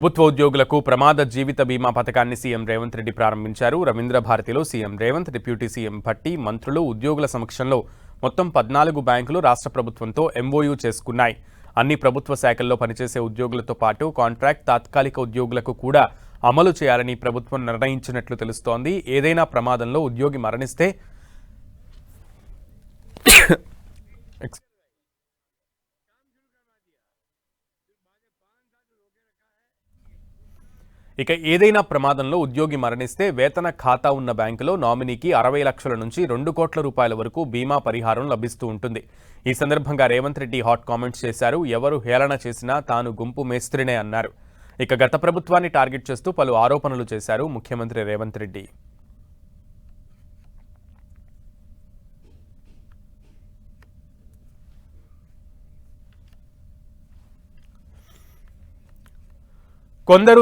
ప్రభుత్వ ఉద్యోగులకు ప్రమాద జీవిత బీమా పథకాన్ని సీఎం రేవంత్ రెడ్డి ప్రారంభించారు. రవీంద్ర భారతిలో CM Revanth, deputy CM Bhatti, మంత్రులు, ఉద్యోగుల సమక్షంలో మొత్తం 14 బ్యాంకులు రాష్ట్ర ప్రభుత్వంతో ఎంఓయూ చేసుకున్నాయి. అన్ని ప్రభుత్వ శాఖల్లో పనిచేసే ఉద్యోగులతో పాటు కాంట్రాక్ట్, తాత్కాలిక ఉద్యోగులకు కూడా అమలు చేయాలని ప్రభుత్వం నిర్ణయించినట్లు తెలుస్తోంది. ఏదైనా ప్రమాదంలో ఉద్యోగి మరణిస్తే ఏదైనా ప్రమాదంలో ఉద్యోగి మరణిస్తే వేతన ఖాతా ఉన్న బ్యాంకులో నామినీకి 60 లక్షల నుంచి 2 కోట్ల రూపాయల వరకు బీమా పరిహారం లభిస్తూ ఉంటుంది. ఈ సందర్భంగా రేవంత్ రెడ్డి హాట్ కామెంట్స్ చేశారు. ఎవరు హేళన చేసినా తాను గుంపు మేస్త్రినే అన్నారు. గత ప్రభుత్వాన్ని టార్గెట్ చేస్తూ పలు ఆరోపణలు చేశారు ముఖ్యమంత్రి రేవంత్ రెడ్డి. కొందరు